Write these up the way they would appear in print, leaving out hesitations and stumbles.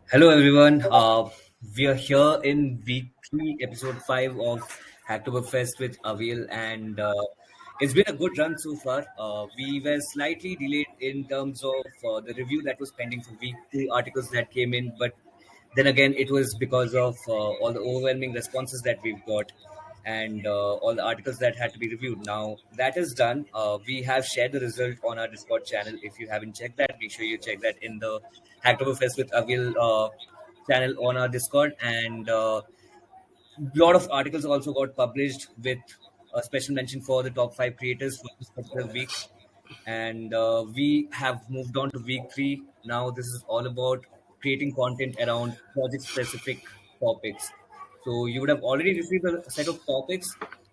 Hello, everyone. We are here in week 3, episode 5 of Hacktoberfest with Aviyel, and it's been a good run so far. We were slightly delayed in terms of the review that was pending for week 2 articles that came in, but then again, it was because of all the overwhelming responses that we've got and all the articles that had to be reviewed. Now, that is done. We have shared the result on our Discord channel. If you haven't checked that, make sure you check that in the Hacktoberfest with Avil channel on our Discord. And a lot of articles also got published with a special mention for the top 5 creators for this particular week. And we have moved on to week 3. Now, this is all about creating content around project specific topics. So, you would have already received a set of topics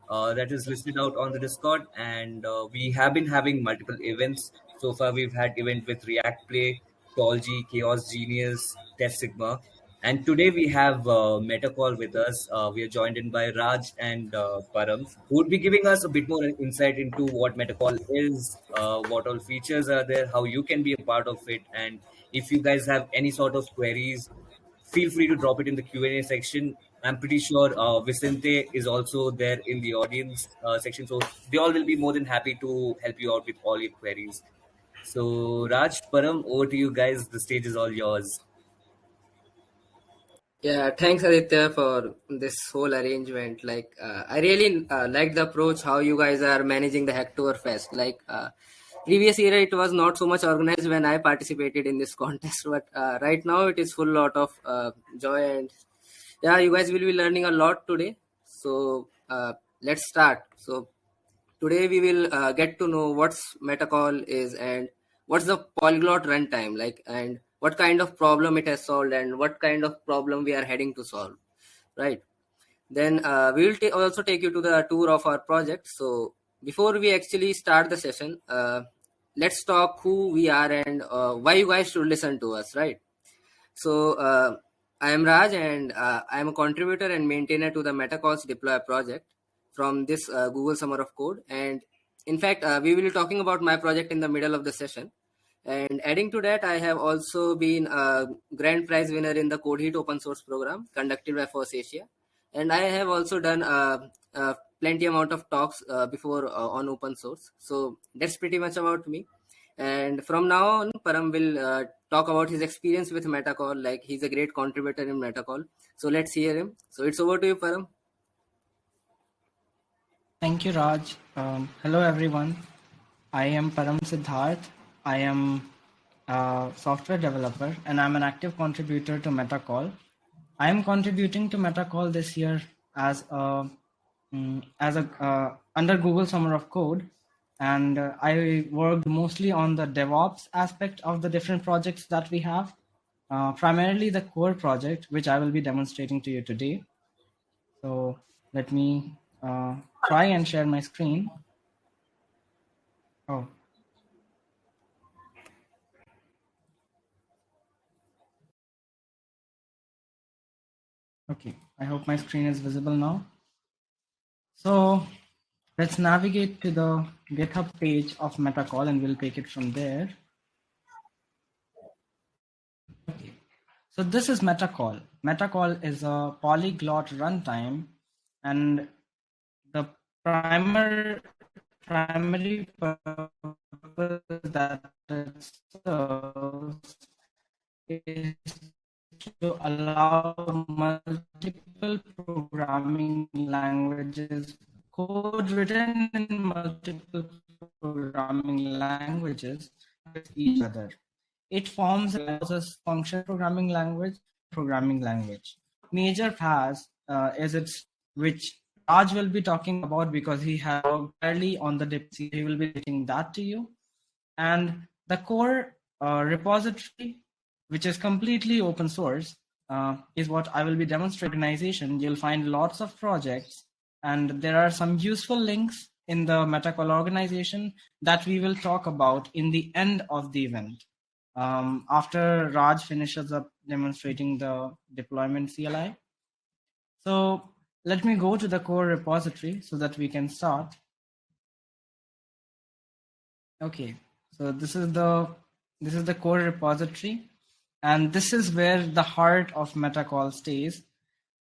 that is listed out on the Discord, and we have been having multiple events. So far, we've had event with React Play, Tolg, Chaos Genius, Test Sigma, and today we have MetaCall with us. We are joined in by Raj and Param, who would be giving us a bit more insight into what MetaCall is, what all features are there, how you can be a part of it, and if you guys have any sort of queries, feel free to drop it in the Q&A section. I'm pretty sure Vicente is also there in the audience section, so they all will be more than happy to help you out with all your queries. So, Raj, Param, over to you guys. The stage is all yours. Yeah, thanks Aditya for this whole arrangement. I really like the approach how you guys are managing the Hacktoberfest. Previous year, it was not so much organized when I participated in this contest, but right now it is full lot of joy and yeah, you guys will be learning a lot today. So let's start. So today we will get to know what's metacall is and what's the polyglot runtime like and what kind of problem it has solved and what kind of problem we are heading to solve, right? Then we will also take you to the tour of our project. So before we actually start the session, let's talk who we are and why you guys should listen to us, right? So I am Raj and I am a contributor and maintainer to the MetaCalls deploy project from this Google Summer of Code. And in fact, we will be talking about my project in the middle of the session. And adding to that, I have also been a grand prize winner in the CodeHeat open source program conducted by Force Asia. And I have also done plenty amount of talks before on open source. So that's pretty much about me. And from now on, Param will talk about his experience with MetaCall. Like he's a great contributor in MetaCall. So let's hear him. So it's over to you, Param. Thank you, Raj. Hello, everyone. I am Param Siddharth. I am a software developer and I'm an active contributor to MetaCall. I am contributing to MetaCall this year as a under Google Summer of Code, and I worked mostly on the DevOps aspect of the different projects that we have, primarily the core project, which I will be demonstrating to you today. So let me try and share my screen. Oh. Okay, I hope my screen is visible now. So let's navigate to the GitHub page of MetaCall and we'll take it from there. Okay, so this is MetaCall. MetaCall is a polyglot runtime, and the primary purpose that it serves is to allow multiple programming languages, code written in multiple programming languages with each other. It forms a function programming language. Major has is its which Raj will be talking about because he has worked early on the dependency. He will be getting that to you. And the core repository, which is completely open source, is what I will be demonstrating. Organization, you'll find lots of projects, and there are some useful links in the MetaCall organization that we will talk about in the end of the event. After Raj finishes up demonstrating the deployment CLI. So let me go to the core repository so that we can start. Okay, so this is the core repository. And this is where the heart of MetaCall stays.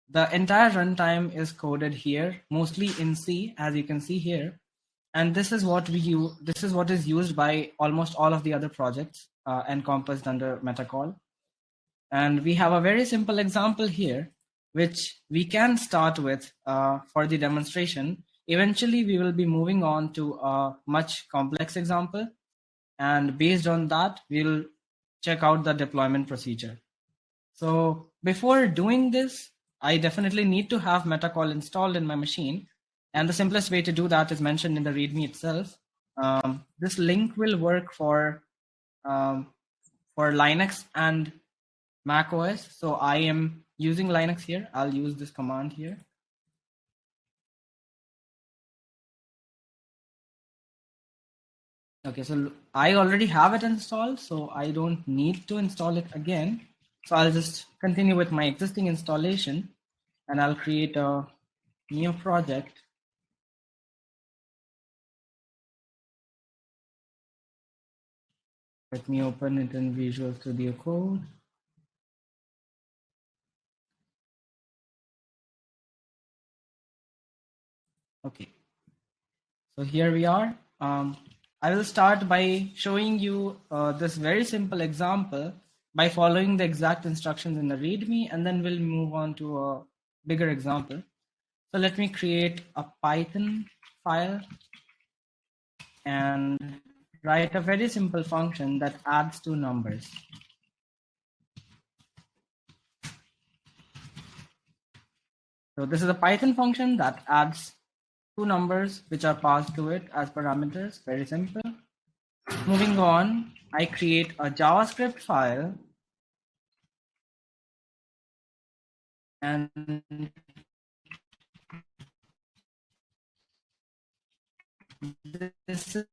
The entire runtime is coded here, mostly in C, as you can see here. And this is what we use. This is what is used by almost all of the other projects encompassed under MetaCall. And we have a very simple example here, which we can start with for the demonstration. Eventually, we will be moving on to a much complex example. And based on that, we'll check out the deployment procedure. So before doing this, I definitely need to have MetaCall installed in my machine. And the simplest way to do that is mentioned in the README itself. This link will work for Linux and Mac OS. So I am using Linux here. I'll use this command here. Okay, so I already have it installed, so I don't need to install it again. So I'll just continue with my existing installation, and I'll create a new project. Let me open it in Visual Studio Code. Okay, so here we are. I will start by showing you this very simple example by following the exact instructions in the README, and then we'll move on to a bigger example. So let me create a Python file and write a very simple function that adds two numbers. So this is a Python function that adds two numbers which are passed to it as parameters. Very simple. Moving on, I create a JavaScript file and this is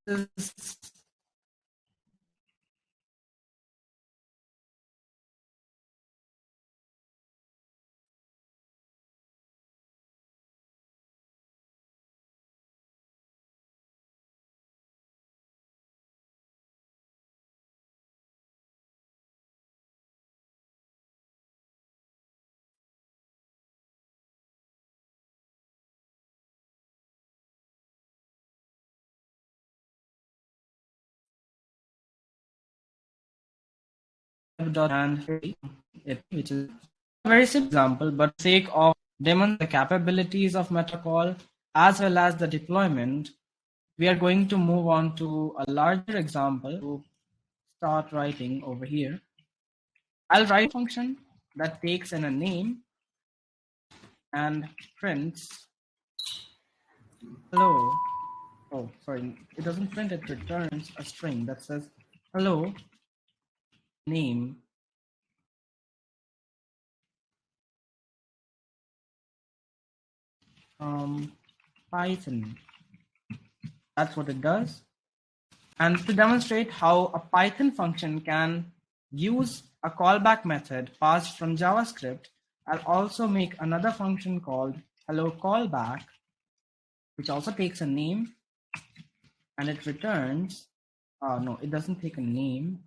and it, which is a very simple example, but for the sake of demonstrating the capabilities of MetaCall as well as the deployment, we are going to move on to a larger example to start writing over here. I'll write a function that takes in a name and prints hello. Oh, sorry, it doesn't print, it returns a string that says hello name Python. That's what it does. And to demonstrate how a Python function can use a callback method passed from JavaScript, I'll also make another function called hello callback, which also takes a name and it returns, no, it doesn't take a name.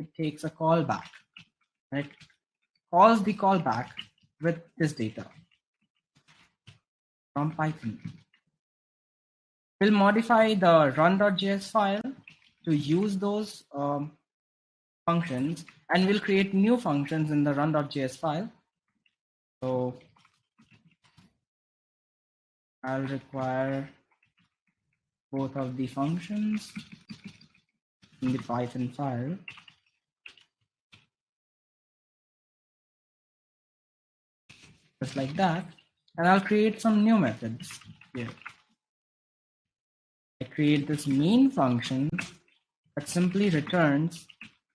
It takes a callback and it calls the callback with this data from Python. We'll modify the run.js file to use those functions, and we'll create new functions in the run.js file. So I'll require both of the functions in the Python file. Just like that. And I'll create some new methods here. I create this main function that simply returns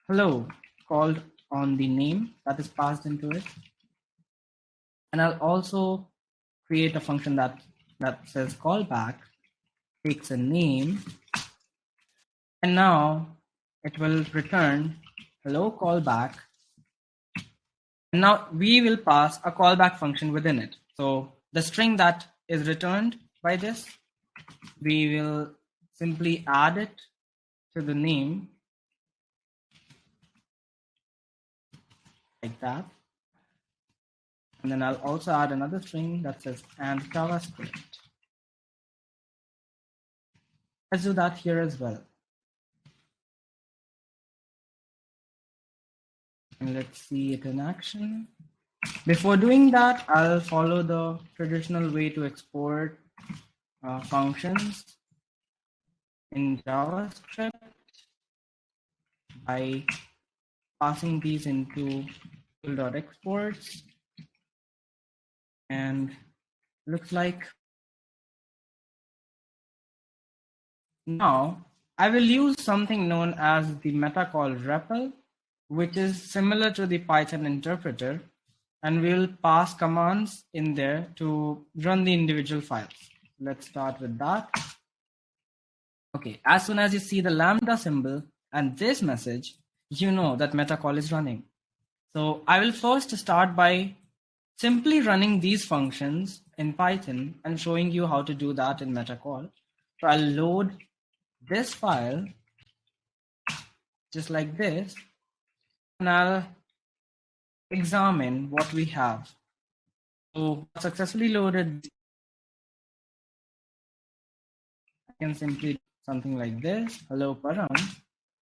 hello called on the name that is passed into it. And I'll also create a function that says callback, takes a name, and now it will return hello callback. And now we will pass a callback function within it. So the string that is returned by this, we will simply add it to the name like that. And then I'll also add another string that says and JavaScript. Let's do that here as well. And let's see it in action. Before doing that, I'll follow the traditional way to export functions in JavaScript by passing these into exports. And looks like now I will use something known as the MetaCall REPL, which is similar to the Python interpreter, and we'll pass commands in there to run the individual files. Let's start with that. Okay, as soon as you see the lambda symbol and this message, you know that MetaCall is running. So I will first start by simply running these functions in Python and showing you how to do that in MetaCall. So I'll load this file just like this, and I'll examine what we have. So successfully loaded, I can simply do something like this, hello Param,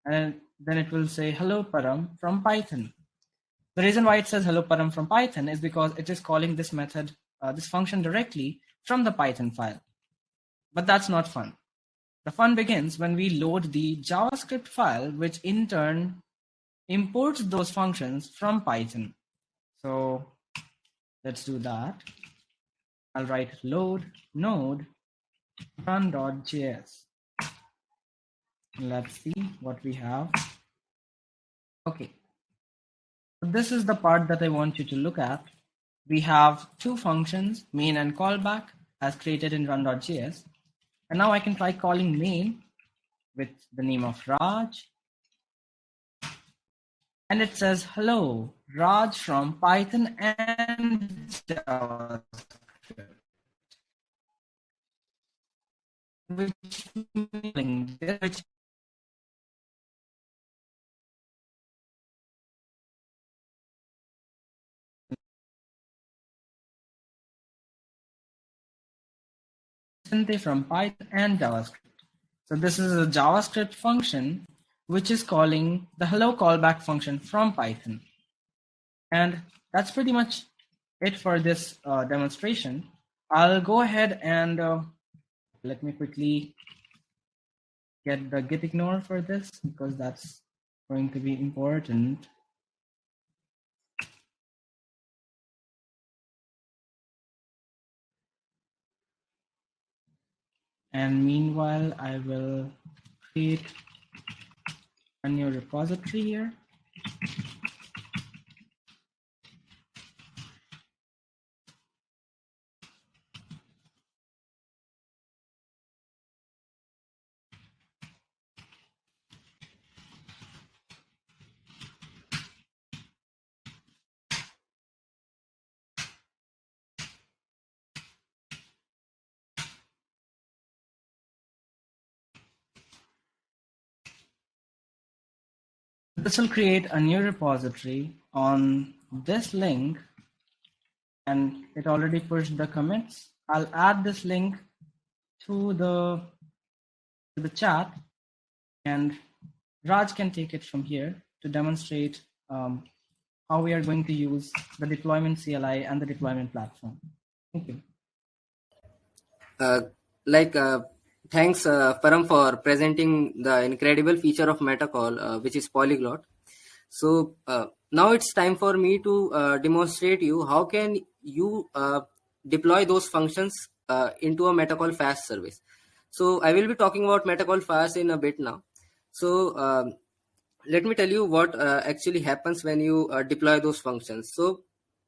and then it will say hello Param from Python. The reason why it says hello Param from Python is because it is calling this method, this function directly from the Python file. But that's not fun. The fun begins when we load the JavaScript file, which in turn imports those functions from Python. So let's do that. I'll write load node run.js. Let's see what we have. Okay. This is the part that I want you to look at. We have two functions, main and callback, as created in run.js. And now I can try calling main with the name of Raj. And it says, hello, Raj from Python and JavaScript. Which from Python and JavaScript. So this is a JavaScript function which is calling the hello callback function from Python. And that's pretty much it for this demonstration. I'll go ahead and let me quickly get the git ignore for this because that's going to be important. And meanwhile, I will create a new repository here. This will create a new repository on this link, and it already pushed the commits. I'll add this link to the chat, and Raj can take it from here to demonstrate how we are going to use the deployment CLI and the deployment platform. Thank you. Thanks, Param, for presenting the incredible feature of MetaCall, which is polyglot. So now it's time for me to demonstrate you how can you deploy those functions into a MetaCall fast service. So I will be talking about MetaCall fast in a bit now. So let me tell you what actually happens when you deploy those functions. So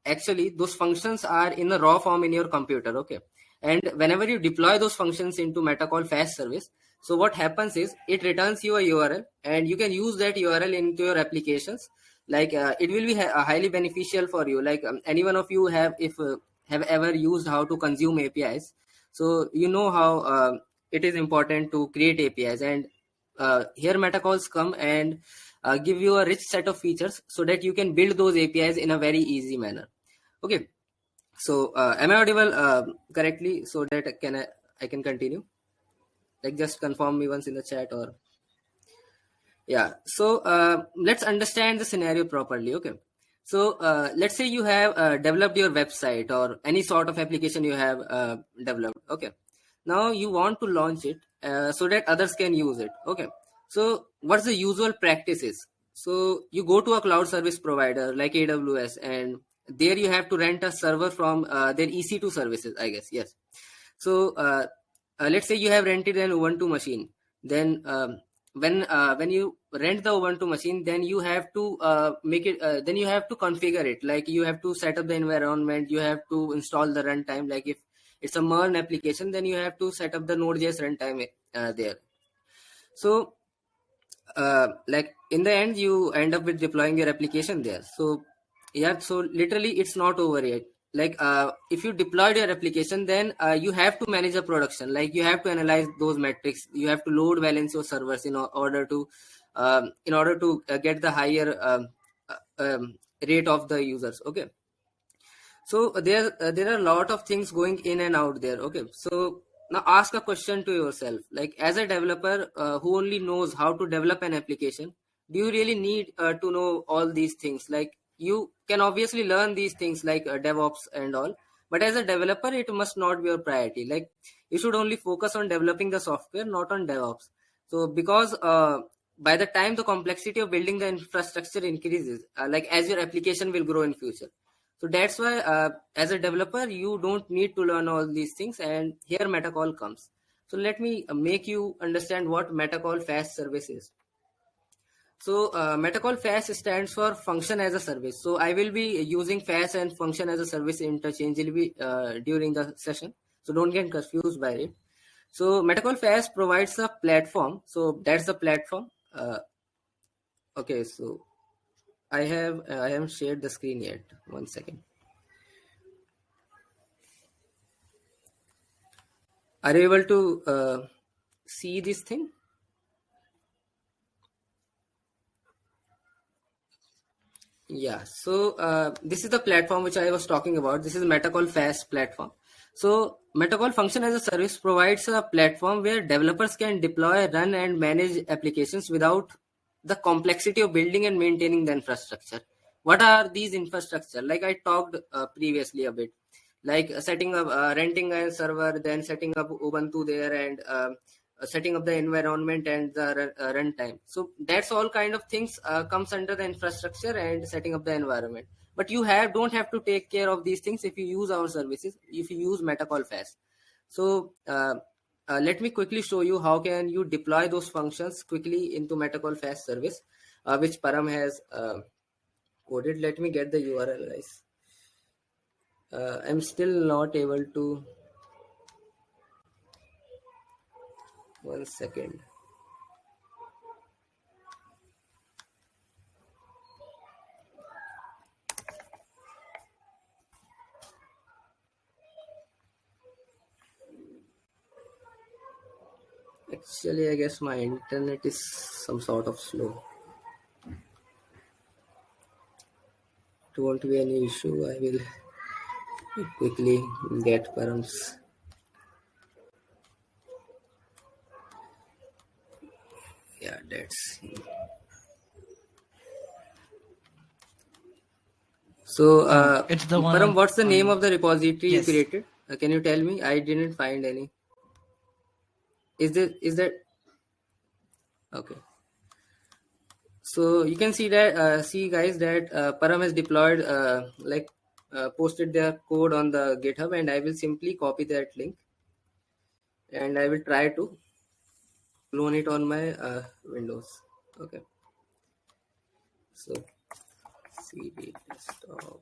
actually those functions are in a raw form in your computer, okay? And whenever you deploy those functions into MetaCall fast service, so what happens is it returns you a URL, and you can use that URL into your applications. Like it will be highly beneficial for you. Like any one of you have ever used how to consume APIs, so you know how it is important to create APIs. And here MetaCalls come and give you a rich set of features so that you can build those APIs in a very easy manner. Okay, so am I audible correctly, so that I can continue? Like, just confirm me once in the chat. Or yeah, so let's understand the scenario properly. Okay, so let's say you have developed your website or any sort of application you have developed. Okay, now you want to launch it so that others can use it. Okay, so what's the usual practices? So you go to a cloud service provider like AWS, and there you have to rent a server from their EC2 services, I guess. Yes. So let's say you have rented an Ubuntu machine. Then when you rent the Ubuntu machine, then you have to make it. Then you have to configure it. Like, you have to set up the environment. You have to install the runtime. Like, if it's a MERN application, then you have to set up the NodeJS runtime there. So like, in the end, you end up with deploying your application there. So yeah, so literally it's not over yet. Like, if you deployed your application, then you have to manage a production. Like, you have to analyze those metrics. You have to load balance your servers in order to get the higher rate of the users. Okay, so there are a lot of things going in and out there. Okay, so now ask a question to yourself. Like, as a developer who only knows how to develop an application, do you really need to know all these things? Like, you can obviously learn these things like DevOps and all, but as a developer, it must not be your priority. Like, you should only focus on developing the software, not on DevOps. So because by the time the complexity of building the infrastructure increases, like, as your application will grow in future. So that's why as a developer, you don't need to learn all these things, and here MetaCall comes. So let me make you understand what MetaCall fast service is. So MetaCall fast stands for function as a service. So I will be using fast and function as a service interchangeably during the session. So don't get confused by it. So MetaCall fast provides a platform. So that's the platform. Okay, so I haven't shared the screen yet. 1 second. Are you able to see this thing? Yeah. So this is the platform which I was talking about. This is MetaCall Fast platform. So MetaCall function as a service provides a platform where developers can deploy, run, and manage applications without the complexity of building and maintaining the infrastructure. What are these infrastructure? Like, I talked previously a bit, like setting up, renting a server, then setting up Ubuntu there, and setting up the environment and the runtime. So that's all kind of things comes under the infrastructure and setting up the environment. But you don't have to take care of these things if you use our services, if you use MetaCall Fast. So let me quickly show you how can you deploy those functions quickly into MetaCall Fast service, which Param has coded. Let me get the URL, guys. I'm still not able to. 1 second. Actually, I guess my internet is some sort of slow. It won't be any issue. I will quickly get Param's. Yeah, that's. So, it's the one. Param, what's the name of the repository Yes. you created? Can you tell me? I didn't find any. Is that okay? So you can see that see guys that Param has deployed posted their code on the GitHub, and I will simply copy that link and I will try to clone it on my Windows. Okay, so cd desktop.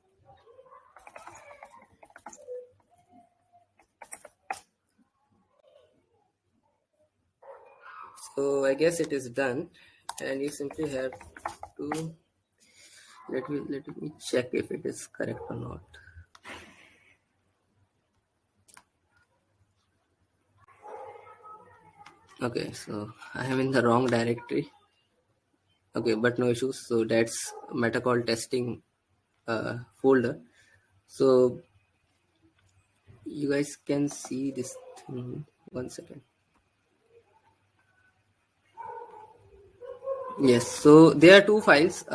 So I guess it is done, and you simply have to let me check if it is correct or not. Okay, so I am in the wrong directory. Okay, but no issues. So that's MetaCall testing folder. So you guys can see this thing. 1 second. Yes, so there are two files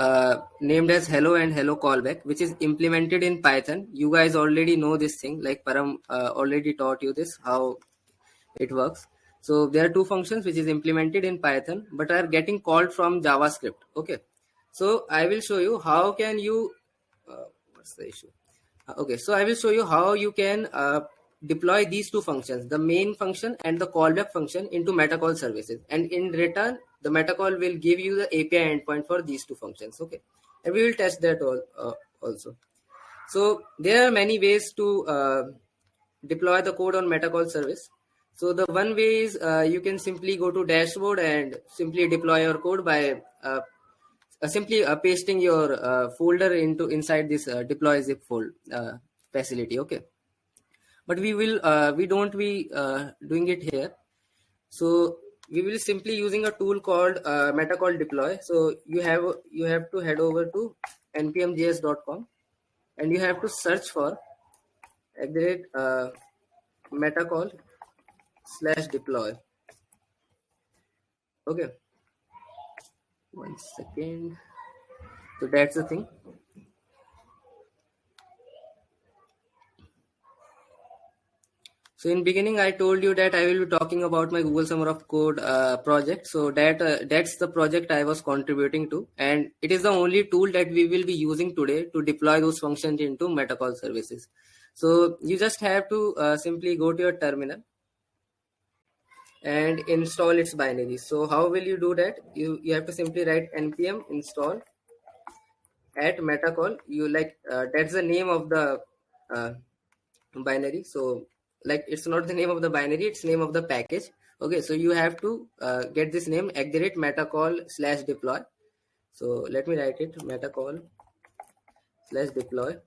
named as hello and hello callback, which is implemented in Python. You guys already know this thing, like Param already taught you this, how it works. So there are two functions which is implemented in Python, but are getting called from JavaScript. Okay, so I will show you how can you, what's the issue? Okay, so I will show you how you can deploy these two functions, the main function and the callback function, into MetaCall services. And in return, the MetaCall will give you the API endpoint for these two functions. Okay, and we will test that also. So there are many ways to deploy the code on MetaCall service. So the one way is you can simply go to dashboard and simply deploy your code by simply pasting your folder inside this deploy zip folder facility. Okay, but we don't be doing it here. So we will simply using a tool called MetaCall deploy. So you have to head over to npmjs.com and you have to search for @metacall /deploy. Okay, 1 second. So that's the thing. So in beginning, I told you that I will be talking about my Google Summer of Code project. So that's the project I was contributing to, and it is the only tool that we will be using today to deploy those functions into MetaCall services. So you just have to simply go to your terminal and install its binary. So how will you do that? You have to simply write npm install @metacall. You that's the name of the binary. So like it's not the name of the binary, it's name of the package. Okay, so you have to get this name @metacall /deploy. So let me write it, metacall /deploy,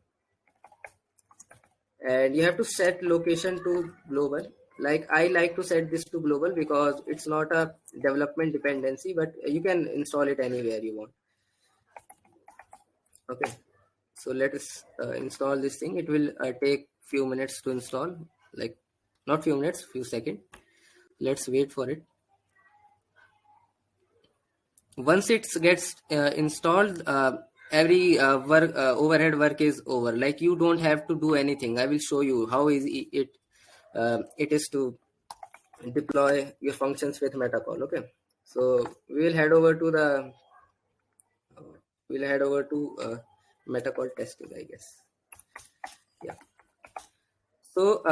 and you have to set location to global. Like I like to set this to global because it's not a development dependency, but you can install it anywhere you want. Okay, so let us install this thing. It will take few minutes to install, like not few minutes, few seconds. Let's wait for it. Once it gets installed, every overhead work is over. Like you don't have to do anything. I will show you how easy it is to deploy your functions with MetaCall. Okay, so we will head over to MetaCall testing, I guess. Yeah. So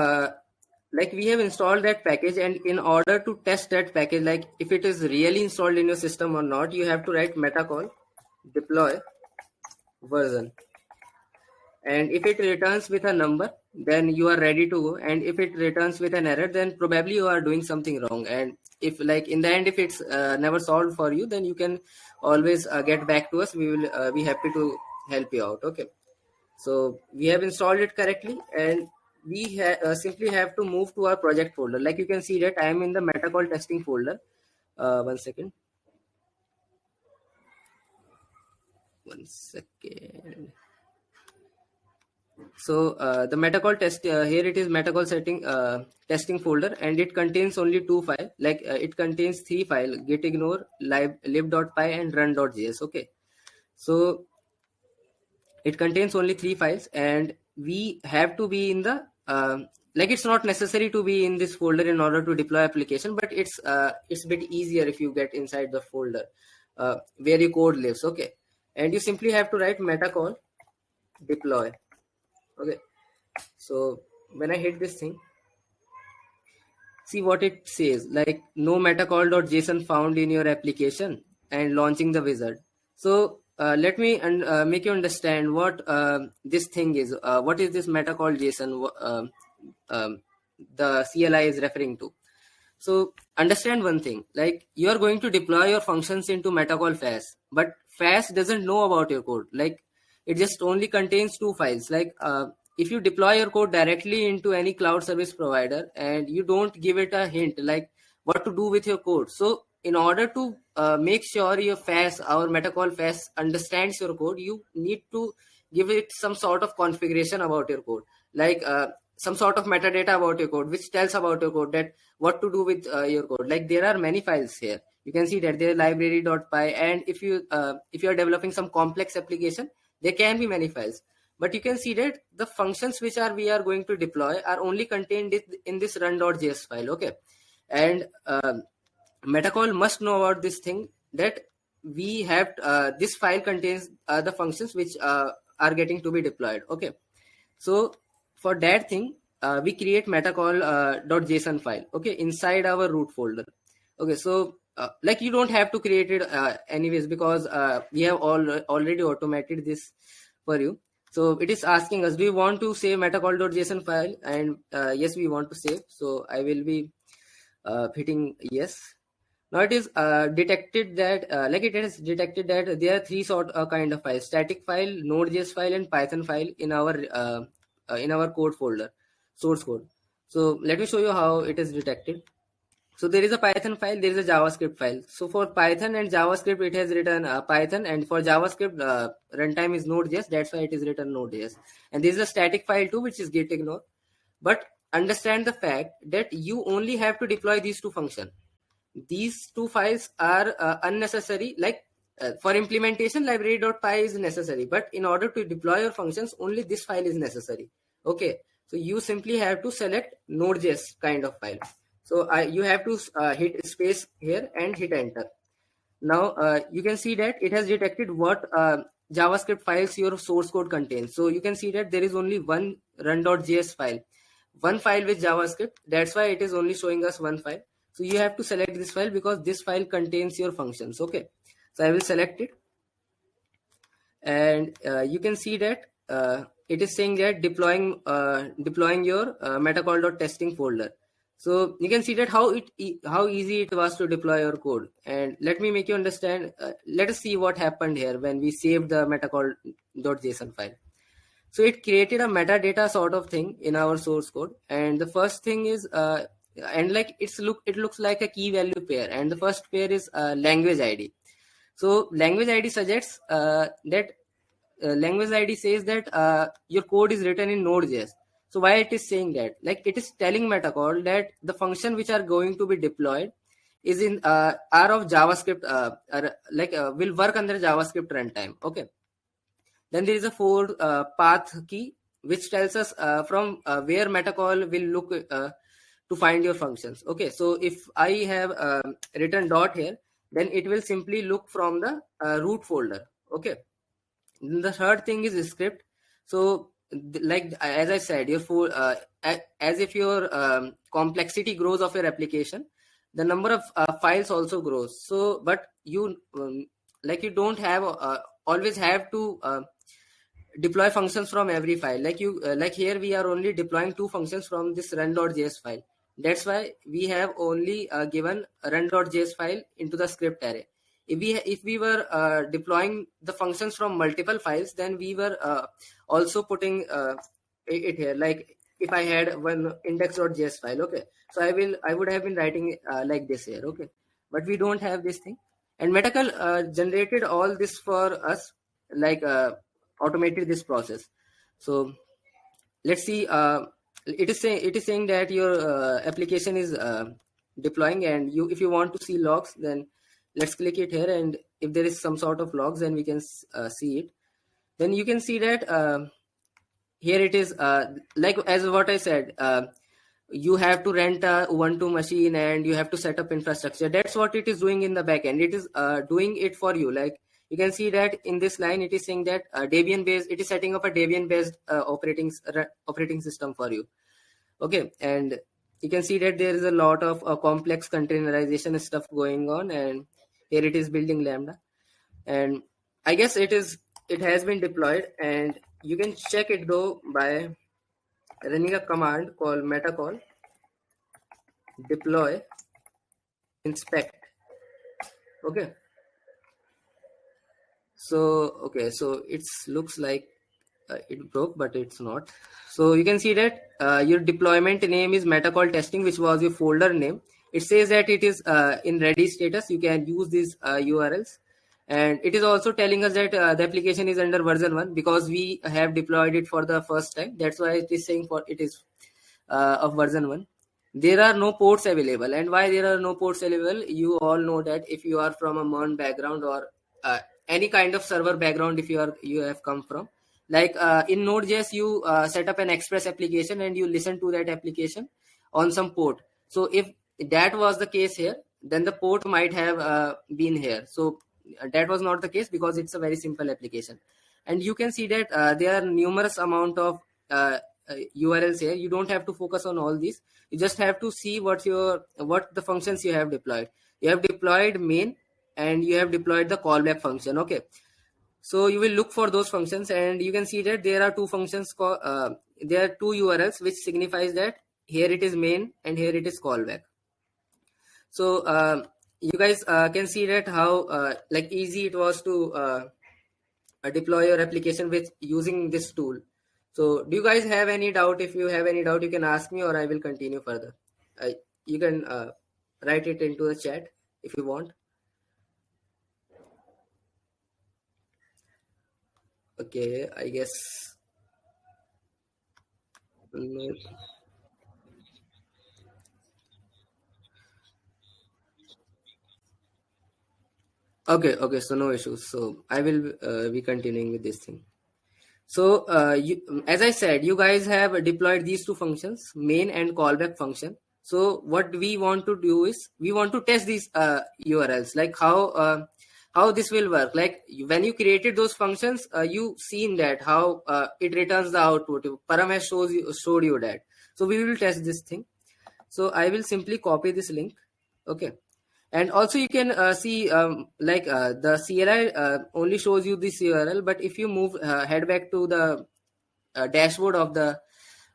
like we have installed that package, and in order to test that package, like if it is really installed in your system or not, you have to write metacall deploy version, and if it returns with a number, then you are ready to go, and if it returns with an error, then probably you are doing something wrong. And if like in the end, if it's never solved for you, then you can always get back to us. We will be happy to help you out. Okay, so we have installed it correctly, and we simply have to move to our project folder. Like you can see that I am in the MetaCall testing folder. 1 second. 1 second. So the MetaCall test here it is MetaCall testing folder, and it contains only two files. Like it contains three files: gitignore, lib.py, and run.js. Okay, so it contains only three files, and we have to be in the like it's not necessary to be in this folder in order to deploy application, but it's a bit easier if you get inside the folder where your code lives. Okay, and you simply have to write metacall deploy. Okay, so when I hit this thing, see what it says, like no metacall.json found in your application, and launching the wizard. So let me make you understand what this thing is. What is this metacall JSON the CLI is referring to? So understand one thing, like you are going to deploy your functions into metacall fast, but fast doesn't know about your code. Like it just only contains two files. Like if you deploy your code directly into any cloud service provider and you don't give it a hint like what to do with your code, so in order to make sure your FAS, our MetaCall FAS, understands your code, you need to give it some sort of configuration about your code, like some sort of metadata about your code, which tells about your code, that what to do with your code. Like there are many files here. You can see that there is library.py, and if you are developing some complex application, there can be many files. But you can see that the functions which we are going to deploy are only contained in this run.js file. Okay, and MetaCall must know about this thing, that we have this file contains the functions which are getting to be deployed. Okay, so for that thing, we create metacall.json file, okay, inside our root folder. Okay, so like you don't have to create it anyways, because we have already automated this for you. So it is asking us, do you want to save metacall.json file? And yes, we want to save. So I will be hitting yes. Now it is detected that it has detected that there are three kind of files: static file, NodeJS file, and Python file in our code folder, source code. So let me show you how it is detected. So there is a Python file, there is a JavaScript file. So for Python and JavaScript, it has written Python, and for JavaScript, runtime is Node.js. That's why it is written Node.js. And there is a static file too, which is gitignore. But understand the fact that you only have to deploy these two functions. These two files are unnecessary. Like for implementation, library.py is necessary, but in order to deploy your functions, only this file is necessary. Okay, so you simply have to select Node.js kind of file. So you have to hit space here and hit enter. Now you can see that it has detected what JavaScript files your source code contains. So you can see that there is only one run.js file, one file with JavaScript. That's why it is only showing us one file. So you have to select this file because this file contains your functions. Okay, so I will select it, and you can see that it is saying that deploying your metacall.testing folder. So you can see that how easy it was to deploy your code. And let me make you understand. Let us see what happened here when we saved the metacall.json file. So it created a metadata sort of thing in our source code, and the first thing is and like it looks like a key value pair, and the first pair is language ID. So language ID suggests that language ID says that your code is written in Node.js. So why it is saying that? Like it is telling metacall that the function which are going to be deployed is in are of JavaScript, will work under JavaScript runtime. Okay. Then there is a for path key which tells us from where metacall will look to find your functions. Okay, so if I have written dot here, then it will simply look from the root folder. Okay, then the third thing is script. So like as I said, as if your complexity grows of your application, the number of files also grows. So but you you don't have always have to deploy functions from every file. Like here we are only deploying two functions from this run.js file. That's why we have only given a run.js file into the script array. If we were deploying the functions from multiple files, then we were also putting it here. Like if I had one index.js file, okay, so I would have been writing like this here. Okay, but we don't have this thing, and metacall generated all this for us, like automated this process. So let's see. It is saying that your application is deploying, and if you want to see logs, then let's click it here, and if there is some sort of logs, then we can see it. Then you can see that here it is like as what I said, you have to rent a Ubuntu machine and you have to set up infrastructure. That's what it is doing in the backend. It is doing it for you. Like you can see that in this line, it is saying that Debian based, it is setting up a Debian based operating system for you. Okay, and you can see that there is a lot of complex containerization stuff going on, and here it is building Lambda, and I guess it has been deployed, and you can check it though by running a command called metacall deploy inspect. Okay, so it looks like it broke, but it's not. So you can see that your deployment name is metacall testing, which was your folder name, it says that it is in ready status. You can use these URLs, and it is also telling us that the application is under version 1 because we have deployed it for the first time. That's why it is saying for it is of version 1. There are no ports available, and why there are no ports available, you all know that if you are from a MERN background or any kind of server background, if you have come from, like in Node.js, you set up an Express application and you listen to that application on some port. So if that was the case here, then the port might have been here. So that was not the case because it's a very simple application. And you can see that there are numerous amount of URLs here. You don't have to focus on all these. You just have to see what the functions you have deployed. You have deployed main and you have deployed the callback function. Okay. So you will look for those functions, and you can see that there are two functions. There are two URLs, which signifies that here it is main and here it is callback. So you guys can see that how like easy it was to deploy your application with using this tool. So do you guys have any doubt? If you have any doubt, you can ask me or I will continue further. You can write it into the chat if you want. Okay, I guess. No. Okay, so no issues. So I will be continuing with this thing. So as I said, you guys have deployed these two functions, main and callback function. So what we want to do is we want to test these URLs, like how this will work. Like when you created those functions, you seen that how it returns the output. Param has showed you that. So we will test this thing. So I will simply copy this link. Okay. And also you can see the CLI only shows you this URL, but if you move head back to the dashboard of the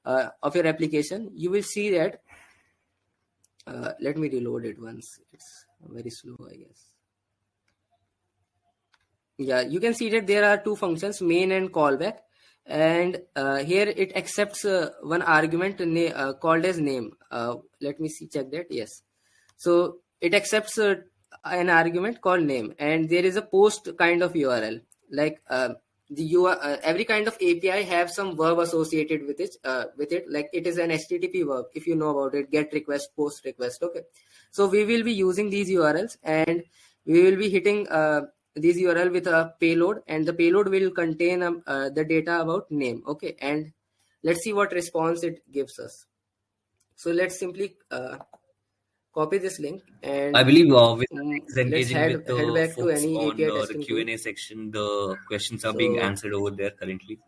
of your application, you will see that. Let me reload it once. It's very slow, I guess. Yeah, you can see that there are two functions, main and callback, and here it accepts one argument called as name. Let me check that. Yes. So it accepts an argument called name, and there is a post kind of URL. Like every kind of API have some verb associated with it. Like it is an HTTP verb, if you know about it: get request, post request. Okay, so we will be using these URLs, and we will be hitting these URL with a payload, and the payload will contain the data about name. Okay, and let's see what response it gives us. So let's simply copy this link, and I believe with let's engaging head with the back to folks any on API the testing tool. Q&A section, the questions are being So answered over there currently.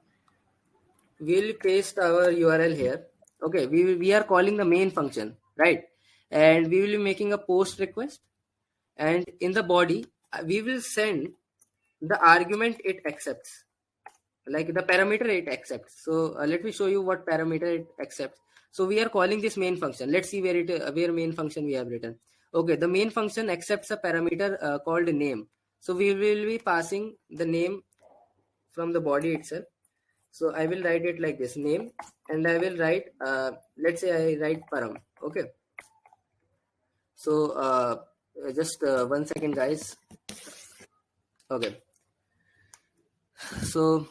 we'll paste our URL here. Okay, we are calling the main function, right? And we will be making a post request, and in the body we will send the argument it accepts, like the parameter it accepts. So let me show you what parameter it accepts. So we are calling this main function. Let's see where main function we have written. Okay, the main function accepts a parameter called name. So we will be passing the name from the body itself. So I will write it like this, name, and I will write, let's say I write param. Okay. So just 1 second, guys. Okay. So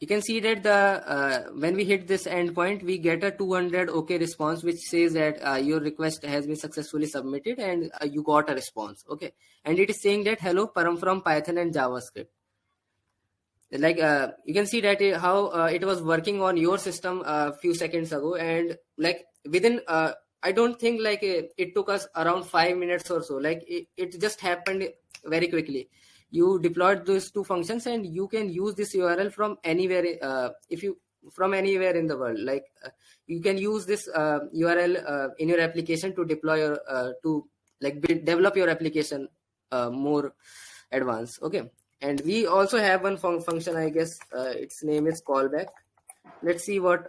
you can see that the when we hit this endpoint, we get a 200 OK response, which says that your request has been successfully submitted, and you got a response. Okay, and it is saying that hello param from Python and JavaScript. Like you can see that how it was working on your system a few seconds ago, and like within I don't think like it took us around 5 minutes or so. Like it just happened very quickly. You deployed those two functions, and you can use this URL from anywhere from anywhere in the world. Like you can use this URL in your application to deploy your to like develop your application more advanced. Okay, and we also have one function, I guess its name is callback. Let's see what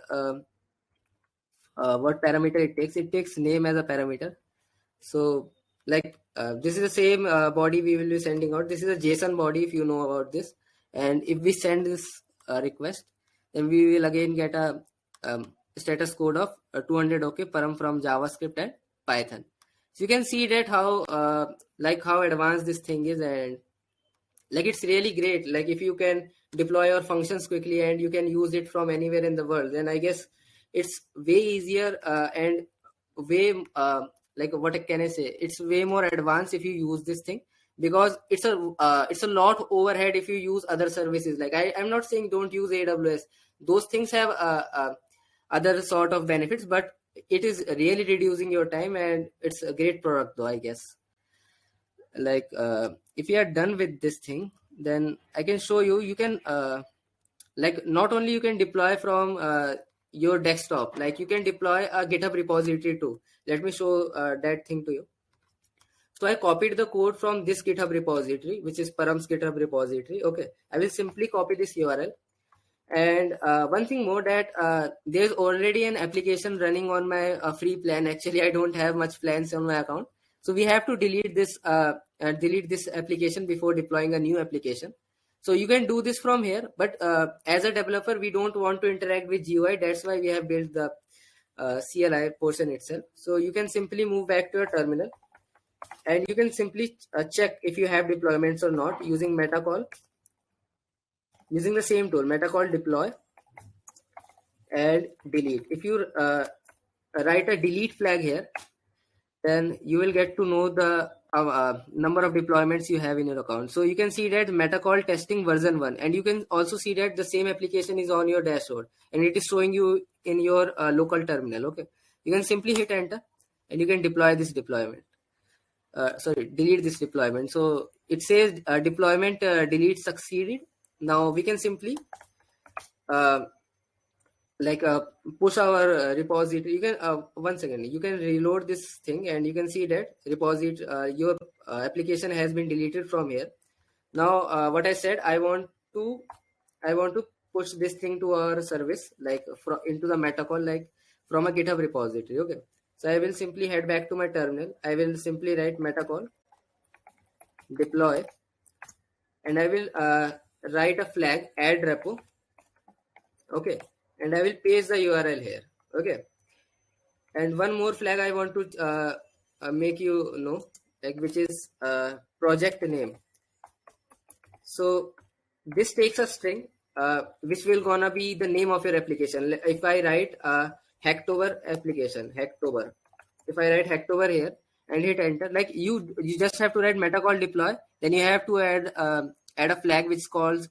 parameter it takes. It takes name as a parameter. So like this is the same body we will be sending out. This is a JSON body, if you know about this. And if we send this request, then we will again get a status code of 200 OK param from JavaScript and Python. So you can see that how how advanced this thing is, and like it's really great. Like if you can deploy your functions quickly and you can use it from anywhere in the world, then I guess it's way easier and way like what can I say? It's way more advanced if you use this thing, because it's a lot overhead if you use other services. Like I'm not saying don't use AWS. Those things have other sort of benefits, but it is really reducing your time, and it's a great product though, I guess. Like if you are done with this thing, then I can show you. You can like not only you can deploy from your desktop, like you can deploy a GitHub repository too. Let me show that thing to you. So I copied the code from this GitHub repository, which is Param's GitHub repository. Okay, I will simply copy this URL. And one thing more, that there's already an application running on my free plan. Actually, I don't have much plans on my account, so we have to delete this application before deploying a new application. So you can do this from here, but as a developer, we don't want to interact with GUI. That's why we have built the CLI portion itself. So you can simply move back to your terminal, and you can simply check if you have deployments or not using MetaCall. Using the same tool, MetaCall deploy and delete. If you write a delete flag here, then you will get to know the number of deployments you have in your account. So you can see that MetaCall testing version 1, and you can also see that the same application is on your dashboard and it is showing you in your local terminal. Okay, you can simply hit enter and you can deploy this deployment. Delete this deployment. So it says deployment delete succeeded. Now we can simply push our repository. You can one second, you can reload this thing and you can see that repository your application has been deleted from here. Now what I said, I want to push this thing to our service, like into the MetaCall, like from a GitHub repository. Okay, so I will simply head back to my terminal. I will simply write MetaCall deploy, and I will write a flag add repo. Okay, and I will paste the URL here. Okay, and one more flag I want to make you know, like, which is project name. So this takes a string which will gonna be the name of your application. If I write Hacktober application, Hacktober, if I write Hacktober here and hit enter, like you just have to write MetaCall deploy, then you have to add a flag which is called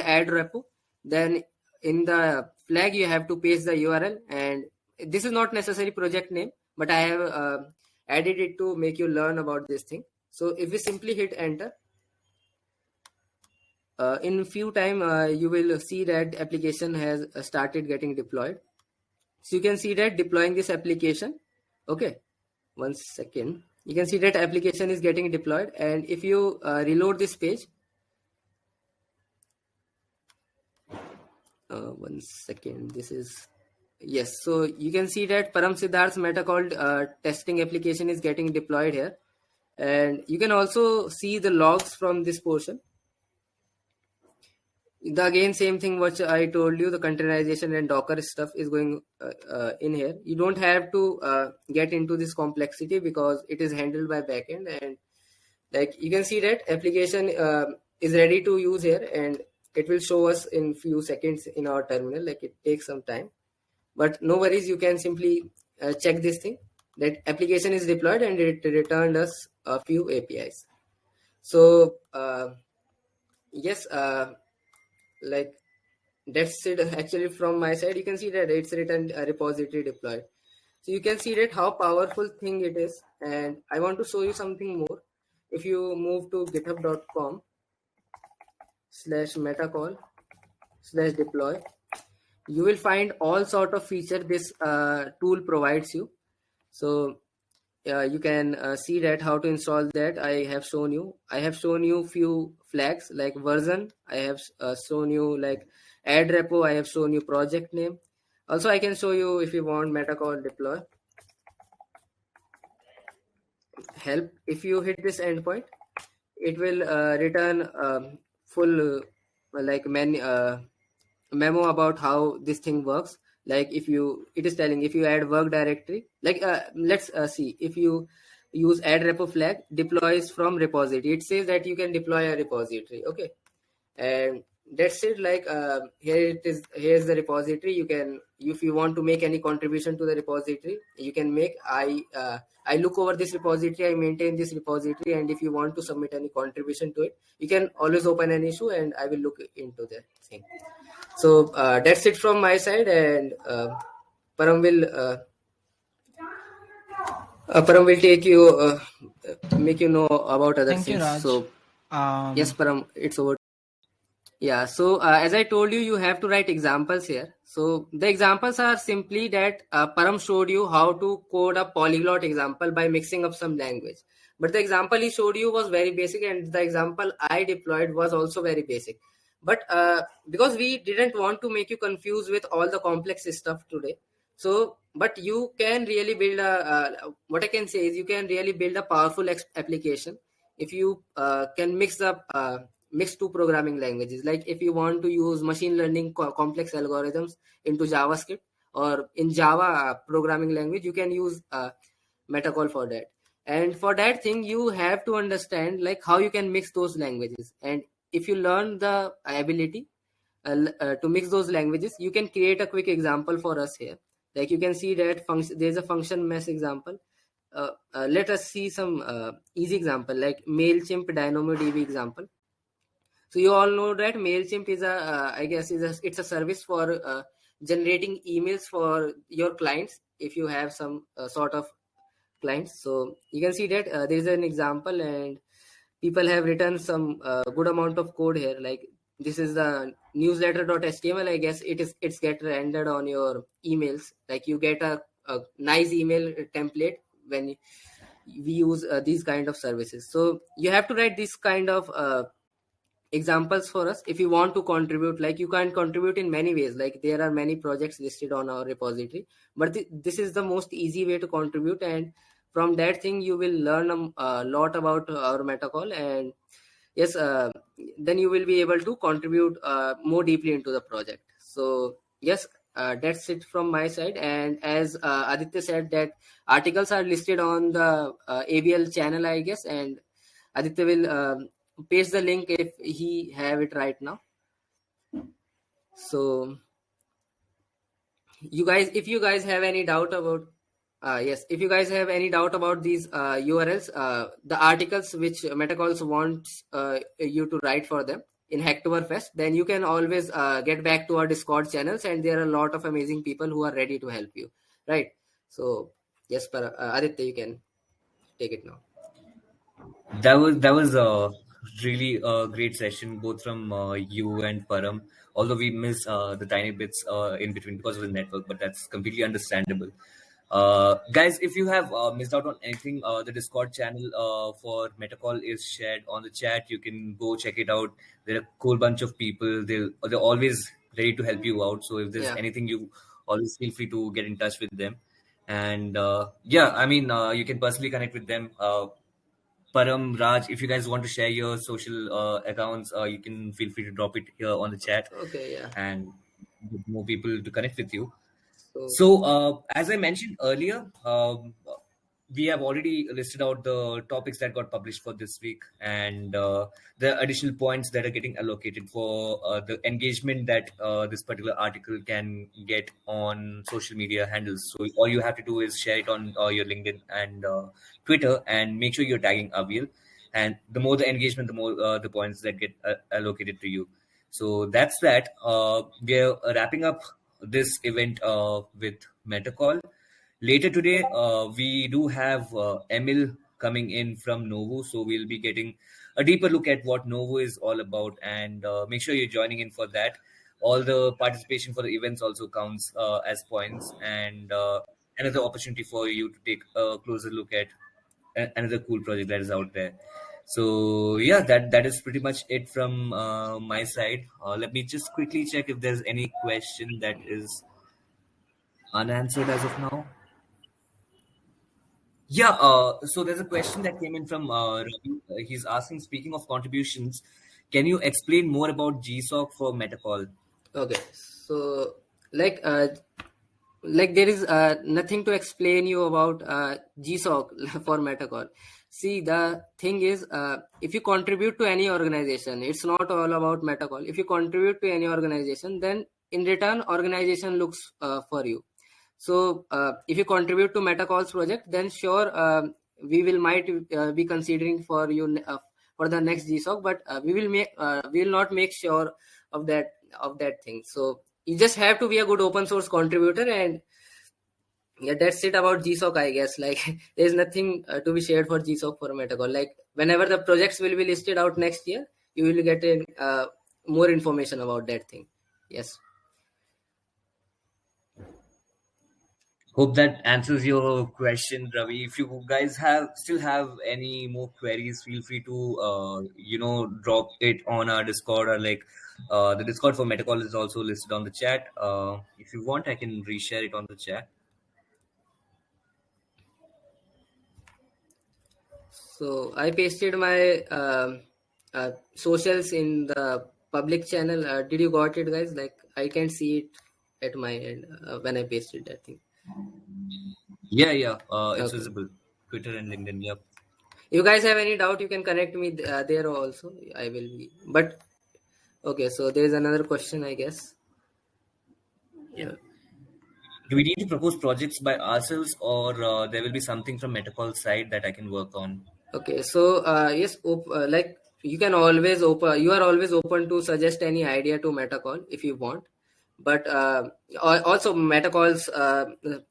add repo. Then in the flag you have to paste the URL, and this is not necessary project name, but I have added it to make you learn about this thing. So if we simply hit enter, in few time you will see that application has started getting deployed. So you can see that deploying this application. Okay, one second. You can see that application is getting deployed, and if you reload this page, one second, this is, yes, so you can see that Param Siddharth's MetaCall testing application is getting deployed here, and you can also see the logs from this portion. Again, same thing what I told you, the containerization and Docker stuff is going in here. You don't have to get into this complexity because it is handled by backend, and like you can see that application is ready to use here, and it will show us in few seconds in our terminal. Like it takes some time, but no worries. You can simply check this thing, that application is deployed and it returned us a few APIs. So yes, like that's it actually from my side. You can see that it's written repository deployed. So you can see that how powerful thing it is. And I want to show you something more. If you move to github.com/metacall/deploy, you will find all sort of feature this tool provides you. So you can see that how to install that. I have shown you few flags like version. I have shown you like add repo. I have shown you project name. Also, I can show you if you want MetaCall deploy help. If you hit this endpoint, it will return full like memo about how this thing works. Like it is telling if you add work directory, like let's see, if you use add repo flag deploys from repository, it says that you can deploy a repository. Okay, and that's it. Like here it is, here's the repository. You can, if you want to make any contribution to the repository, you can make. I look over this repository, I maintain this repository, and if you want to submit any contribution to it, you can always open an issue and I will look into the thing. So that's it from my side, and Param will take you make you know about other Thank you, things. Raj. So yes, Param, it's over. Yeah, so as I told you, you have to write examples here. So the examples are simply that Param showed you how to code a polyglot example by mixing up some language. But the example he showed you was very basic, and the example I deployed was also very basic. But because we didn't want to make you confused with all the complex stuff today, so but you can really build what I can say is you can really build a powerful application if you can mix two programming languages. Like if you want to use machine learning complex algorithms into JavaScript or in Java programming language, you can use MetaCall for that. And for that thing, you have to understand like how you can mix those languages. And if you learn the ability to mix those languages, you can create a quick example for us here. Like you can see that there's a function mesh example. Let us see some easy example like MailChimp DynamoDB example. So you all know that MailChimp is it's a service for generating emails for your clients if you have some sort of clients. So you can see that there is an example and people have written some good amount of code here. Like this is the newsletter.html. I guess it's get rendered on your emails. Like you get a nice email template when we use these kind of services. So you have to write this kind of examples for us if you want to contribute. Like you can contribute in many ways. Like there are many projects listed on our repository, but this is the most easy way to contribute, and from that thing you will learn a lot about our MetaCall, and yes, then you will be able to contribute more deeply into the project. So yes, that's it from my side. And as Aditya said, that articles are listed on the Aviyel channel, I guess, and Aditya will paste the link if he have it right now. So you guys, if you guys have any doubt about yes, if you guys have any doubt about these URLs, the articles which MetaCalls wants you to write for them in Hacktoberfest, then you can always get back to our Discord channels, and there are a lot of amazing people who are ready to help you, right? So yes, Aditya, you can take it now. That was a really great session, both from you and Param. Although we miss the tiny bits in between because of the network, but that's completely understandable. Guys, if you have missed out on anything, the Discord channel for MetaCall is shared on the chat. You can go check it out. There are a cool bunch of people. They're always ready to help you out. So if there's anything, you always feel free to get in touch with them. And I mean, you can personally connect with them. Param, Raj, if you guys want to share your social accounts, you can feel free to drop it here on the chat. Okay, yeah. And get more people to connect with you. So As I mentioned earlier, we have already listed out the topics that got published for this week and the additional points that are getting allocated for the engagement that this particular article can get on social media handles. So all you have to do is share it on your LinkedIn and Twitter, and make sure you're tagging Aviyel. And the more the engagement, the more the points that get allocated to you. So that's that. We're wrapping up this event with MetaCall. Later today, we do have Emil coming in from Novo, so we'll be getting a deeper look at what Novo is all about, and make sure you're joining in for that. All the participation for the events also counts as points, and another opportunity for you to take a closer look at another cool project that is out there. So yeah, that is pretty much it from my side. Let me just quickly check if there's any question that is unanswered as of now. Yeah, so there's a question that came in from Ravi. He's asking, speaking of contributions, can you explain more about GSOC for MetaCall? okay, so like like there is nothing to explain you about GSOC for MetaCall. See, the thing is, if you contribute to any organization, it's not all about MetaCall. If you contribute to any organization, then in return, organization looks for you. So if you contribute to MetaCall's project, then sure, we might be considering for you for the next GSOC, but we will not make sure of that thing. So you just have to be a good open source contributor, and yeah, that's it about GSOC, I guess. Like there's nothing to be shared for GSOC for MetaCall. Like whenever the projects will be listed out next year, you will get more information about that thing. Yes. Hope that answers your question, Ravi. If you guys still have any more queries, feel free to drop it on our Discord, or like the Discord for MetaCall is also listed on the chat. If you want, I can reshare it on the chat. So I pasted my socials in the public channel. Did you got it, guys? Like I can see it at my end when I pasted that thing. Yeah. It's Okay. visible. Twitter and LinkedIn. Yep. You guys have any doubt, you can connect me there also. I will be. But okay, so there is another question, I guess. Yeah. Do we need to propose projects by ourselves, or there will be something from MetaCall side that I can work on? Okay, so yes, like you can always you are always open to suggest any idea to MetaCall if you want. But also MetaCalls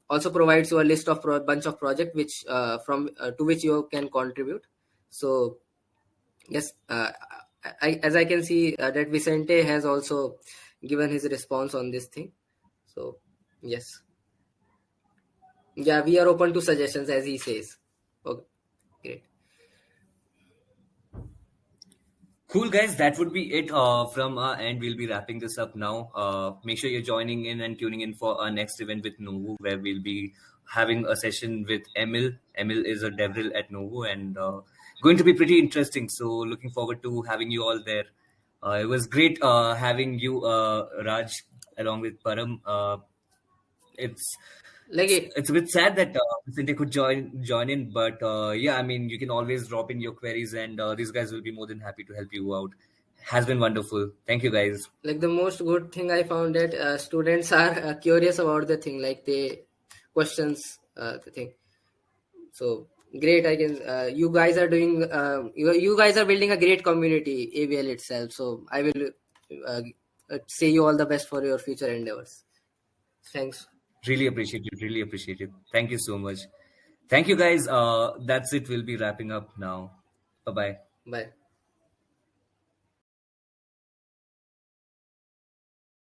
also provides you a list of bunch of projects which to which you can contribute. So yes, as I can see that Vicente has also given his response on this thing. So yes, yeah, we are open to suggestions, as he says. Okay, great. Cool, guys. That would be it from our end. We'll be wrapping this up now. Make sure you're joining in and tuning in for our next event with Novo, where we'll be having a session with Emil. Emil is a DevRel at Novo, and going to be pretty interesting. So looking forward to having you all there. It was great having you, Raj, along with Param. It's Like it's a bit sad that Vicente could join in, but yeah, I mean, you can always drop in your queries, and these guys will be more than happy to help you out. Has been wonderful. Thank you, guys. like the most good thing I found that students are curious about the thing, like they questions the thing. So great, I can you guys are doing you guys are building a great community, Aviyel itself. So I will uh, say you all the best for your future endeavors. Thanks. Really appreciate it. Really appreciate it. Thank you so much. Thank you, guys. That's it. We'll be wrapping up now. Bye bye. Bye.